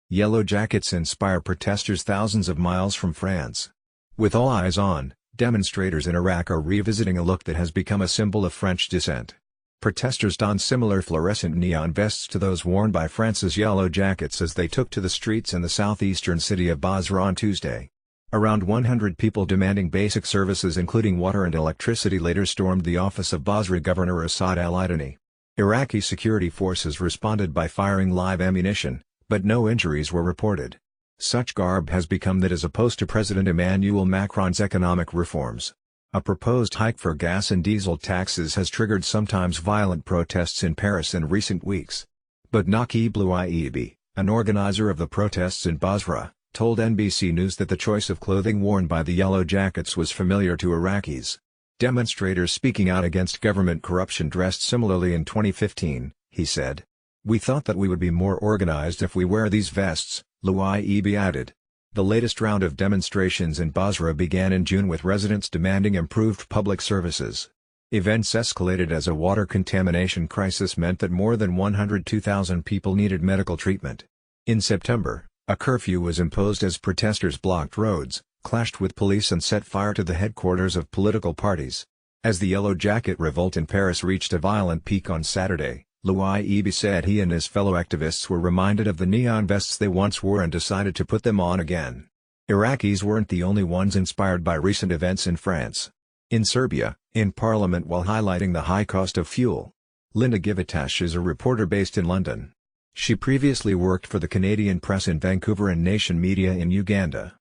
Yellow jackets inspire protesters thousands of miles from France. With all eyes on, demonstrators in Iraq are revisiting a look that has become a symbol of French dissent. Protesters donned similar fluorescent neon vests to those worn by France's yellow jackets as they took to the streets in the southeastern city of Basra on Tuesday. Around 100 people demanding basic services including water and electricity later stormed the office of Basra Governor Assad al-Eidani. Iraqi security forces responded by firing live ammunition, but no injuries were reported. Such garb has become that as opposed to President Emmanuel Macron's economic reforms. A proposed hike for gas and diesel taxes has triggered sometimes violent protests in Paris in recent weeks. But Naqib Louaibi, an organizer of the protests in Basra, told NBC News that the choice of clothing worn by the Yellow Jackets was familiar to Iraqis. Demonstrators speaking out against government corruption dressed similarly in 2015, he said. "We thought that we would be more organized if we wear these vests," Louaibi added. The latest round of demonstrations in Basra began in June with residents demanding improved public services. Events escalated as a water contamination crisis meant that more than 102,000 people needed medical treatment. In September, a curfew was imposed as protesters blocked roads, clashed with police and set fire to the headquarters of political parties. As the Yellow Jacket revolt in Paris reached a violent peak on Saturday, Louaibi said he and his fellow activists were reminded of the neon vests they once wore and decided to put them on again. Iraqis weren't the only ones inspired by recent events in France. In Serbia, in parliament while highlighting the high cost of fuel. Linda Givitash is a reporter based in London. She previously worked for the Canadian Press in Vancouver and Nation Media in Uganda.